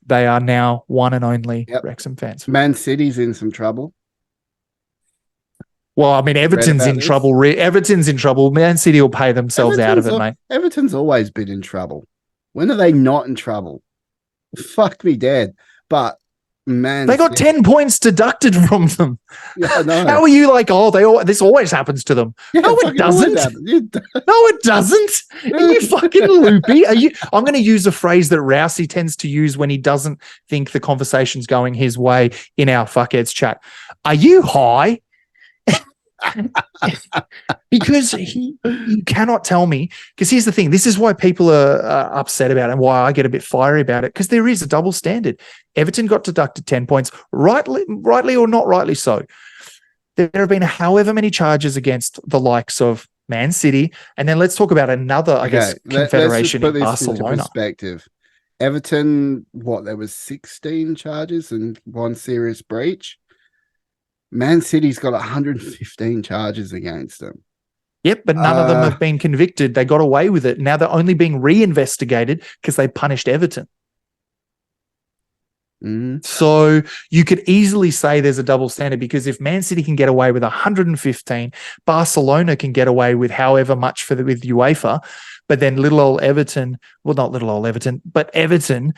They are now one and only Wrexham fans. Man City's in some trouble. Well, I mean, Everton's in trouble. Everton's in trouble. Man City will pay themselves out of it, mate. Everton's always been in trouble. When are they not in trouble? Fuck me dead. But man, they got 10 points deducted from them. Yeah, I know. How are you like, this always happens to them? Yeah, no, it doesn't. No, it doesn't. Are you fucking loopy? I'm going to use a phrase that Rousey tends to use when he doesn't think the conversation's going his way in our fuckheads chat. Are you high? Because you cannot tell me, because here's the thing, this is why people are upset about it and why I get a bit fiery about it, because there is a double standard. Everton got deducted 10 points, rightly or not rightly so. There have been however many charges against the likes of Man City, and then let's talk about another, confederation in Barcelona. Into perspective. Everton, there was 16 charges and one serious breach. Man City's got 115 charges against them. Yep, but none of them have been convicted. They got away with it. Now they're only being reinvestigated because they punished Everton. So you could easily say there's a double standard, because if Man City can get away with 115, Barcelona can get away with however much with UEFA, but then little old Everton, well, not little old Everton, but Everton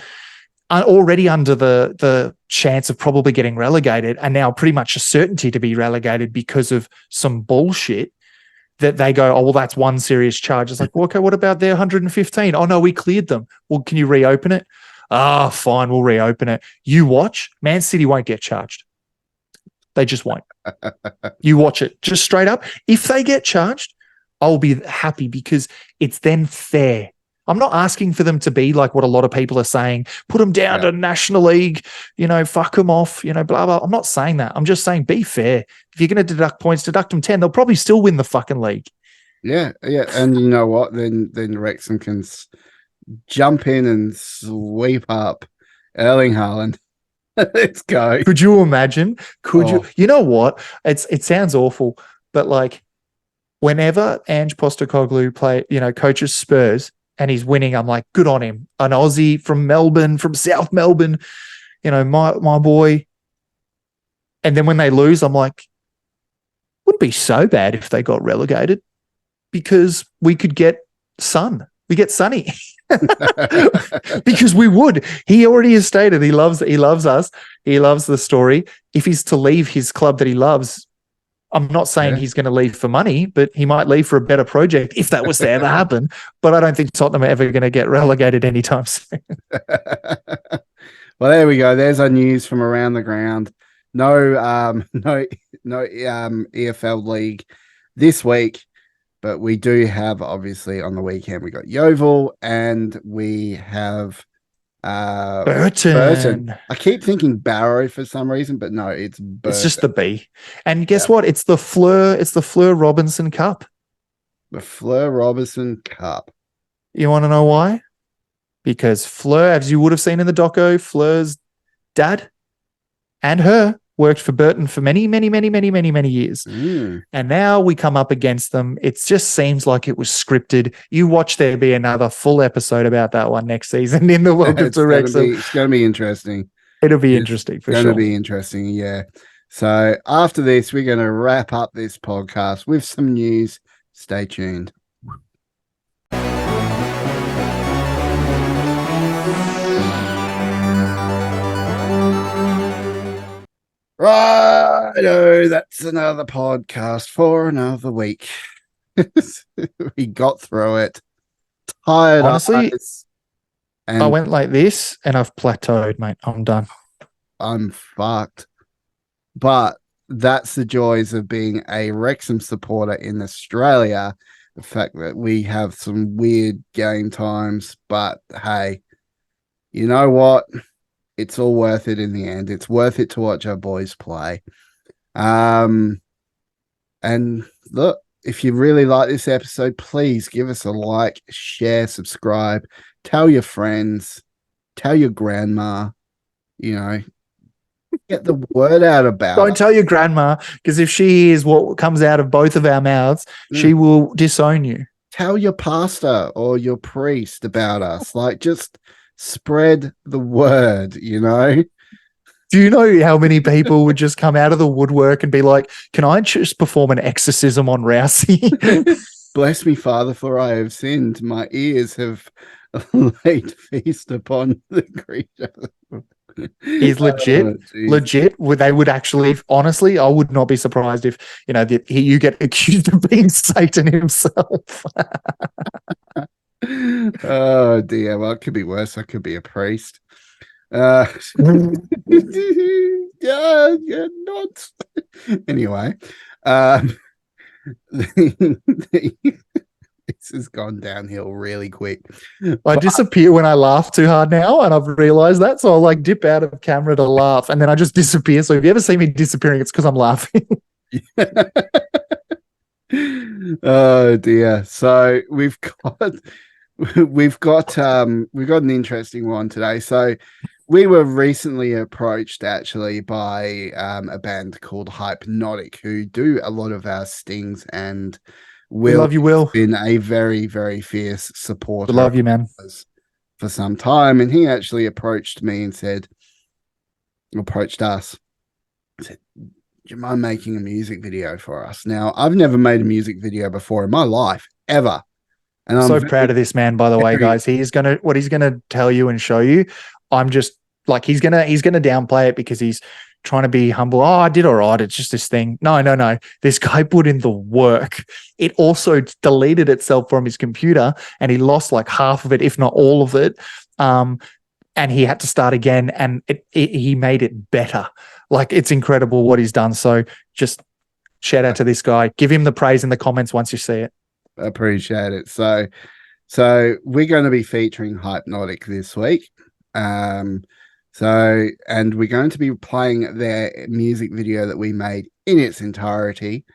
are already under the chance of probably getting relegated, and now pretty much a certainty to be relegated because of some bullshit that they go, oh, well, that's one serious charge. It's like, well, okay, what about their 115? Oh, no, we cleared them. Well, can you reopen it? Ah, fine, we'll reopen it. You watch, Man City won't get charged. They just won't. You watch it, just straight up. If they get charged, I'll be happy, because it's then fair. I'm not asking for them to be like what a lot of people are saying, put them down to National League, fuck them off, blah, blah. I'm not saying that. I'm just saying be fair. If you're going to deduct points, deduct them 10. They'll probably still win the fucking league. Yeah. And you know what? Then Wrexham can jump in and sweep up Erling Haaland. Let's go. Could you imagine? You? You know what? It sounds awful, but like whenever Ange Postecoglou coaches Spurs, and he's winning, I'm like, good on him. An Aussie from Melbourne, from South Melbourne, my boy. And then when they lose, I'm like, wouldn't be so bad if they got relegated, because we could get Sun. We get Sonny. Because we would. He already has stated he loves us. He loves the story. If he's to leave his club that he loves, I'm not saying he's going to leave for money, but he might leave for a better project if that was to ever happen. But I don't think Tottenham are ever going to get relegated anytime soon. Well, there we go. There's our news from around the ground. No EFL league this week, but we do have, obviously, on the weekend we got Yeovil and we have Burton. I keep thinking Barrow for some reason, but no, it's Burton. It's just the B. And guess what? It's the Fleur Robinson Cup. The Fleur Robinson Cup. You want to know why? Because Fleur, as you would have seen in the doco, Fleur's dad and her worked for Burton for many, many, many, many, many, many years. And now we come up against them. It just seems like it was scripted. You watch there be another full episode about that one next season in the Welcome to Wrexham. It's going to be interesting. It'll be interesting for sure. It's going to be interesting, yeah. So after this, we're going to wrap up this podcast with some news. Stay tuned. Righto, that's another podcast for another week. We got through it. Tired Honestly, eyes, I and went like this and I've plateaued, mate. I'm done. I'm fucked. But that's the joys of being a Wrexham supporter in Australia. The fact that we have some weird game times, but hey, you know what? It's all worth it in the end. It's worth it to watch our boys play. Um, and look, if you really like this episode, please give us a like, share, subscribe, tell your friends, tell your grandma, you know, get the word out about Don't it. tell your grandma, because if she hears what comes out of both of our mouths, she will disown you. Tell your pastor or your priest about us. Like, just spread the word, you know? Do you know how many people would just come out of the woodwork and be like, can I just perform an exorcism on Rousey? Bless me, Father, for I have sinned. My ears have laid feast upon the creature. He's legit. Legit. They would actually, honestly, I would not be surprised if, you get accused of being Satan himself. Oh dear. Well, it could be worse. I could be a priest. Yeah, you're not. Anyway, this has gone downhill really quick. I disappear when I laugh too hard now, and I've realized that. So I'll like dip out of camera to laugh, and then I just disappear. So if you ever see me disappearing, it's because I'm laughing. Oh dear. So we've got an interesting one today. So we were recently approached actually by a band called Hypnotic, who do a lot of our stings, and We love you, Will. been a very, very fierce supporter. We love you, man. For some time. And he actually approached us, said, do you mind making a music video for us? Now, I've never made a music video before in my life, ever. And I'm so proud of this man, by the way, guys. He's gonna tell you and show you. I'm just like, he's gonna downplay it because he's trying to be humble. Oh, I did all right. It's just this thing. No. This guy put in the work. It also deleted itself from his computer, and he lost like half of it, if not all of it. And he had to start again, and he made it better. Like, it's incredible what he's done. So just shout out to this guy. Give him the praise in the comments once you see it. Appreciate it. So we're going to be featuring Hypnotic this week. And we're going to be playing their music video that we made in its entirety.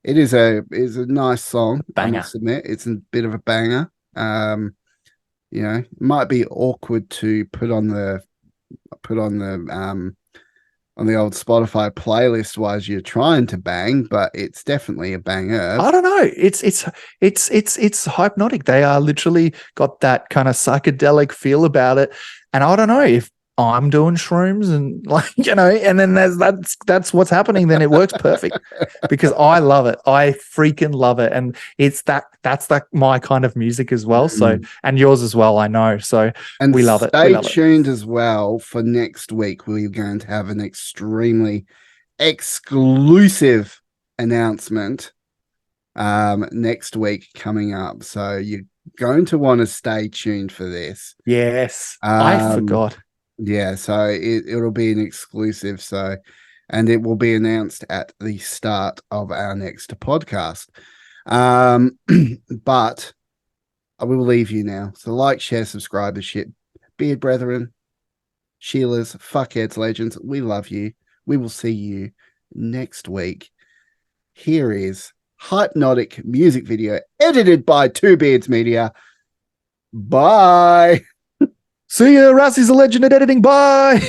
It is a nice song. Banger. I must admit, it's a bit of a banger. It might be awkward to put on the old Spotify playlist while you're trying to bang, but it's definitely a banger. I don't know. It's Hypnotic. They are literally got that kind of psychedelic feel about it. And I don't know if I'm doing shrooms and and then that's what's happening. Then it works perfect because I love it. I freaking love it. And that's my kind of music as well. So, and yours as well, I know. So we love it. Stay tuned as well for next week. We're going to have an extremely exclusive announcement next week coming up. So you're going to want to stay tuned for this. Yes. I forgot. Yeah, so it'll be an exclusive. And it will be announced at the start of our next podcast. But I will leave you now. So like, share, subscribe, the shit. Beard brethren, Sheilas, fuckheads, legends, we love you. We will see you next week. Here is Hypnotic music video edited by Two Beards Media. Bye. See ya. Rousey's a legend at editing. Bye.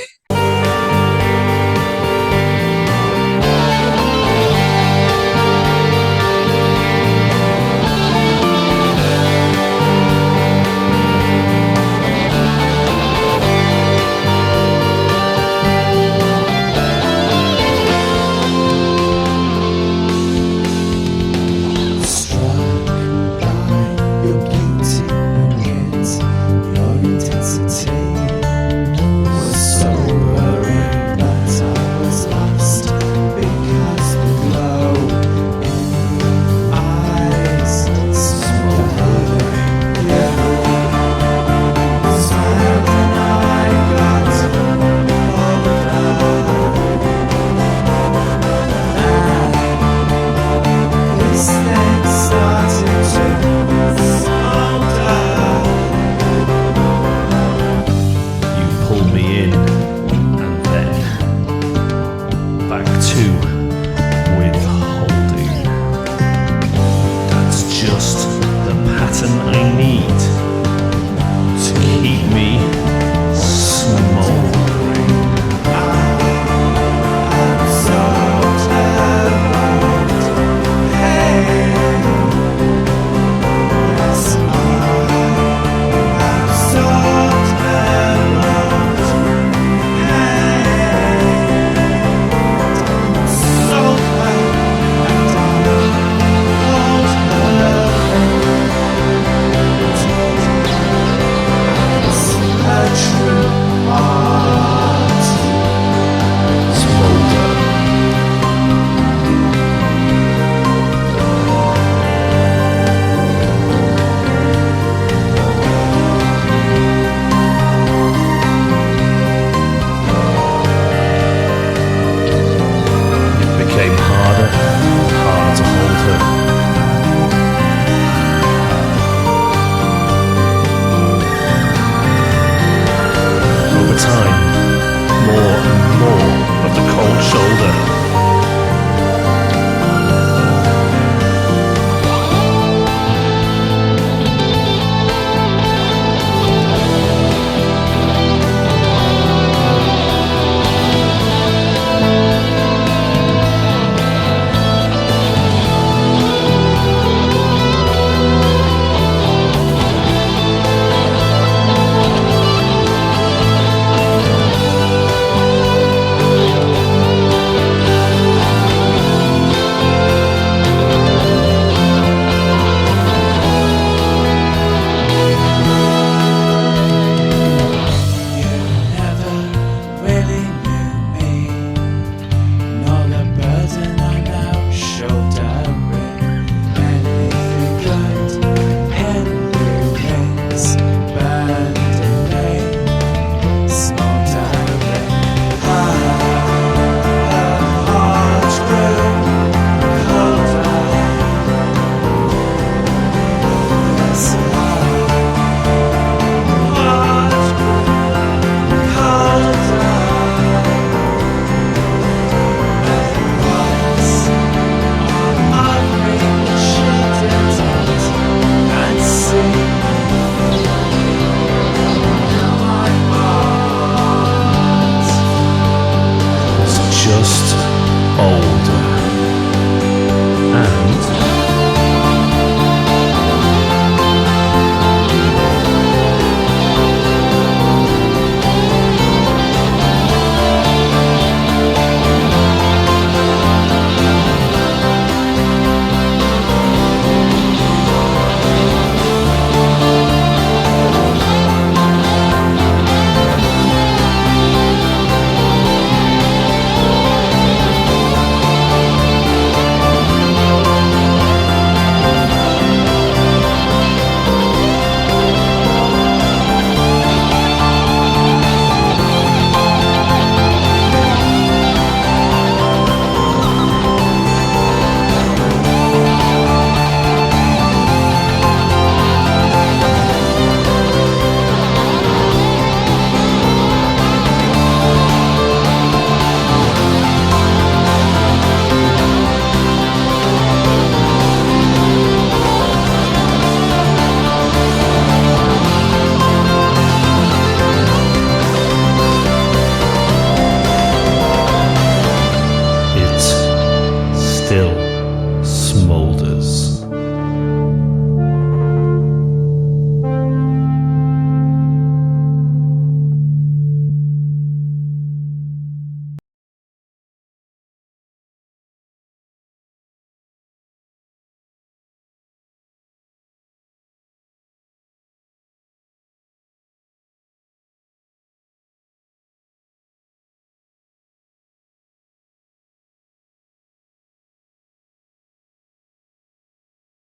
Intensity was so old.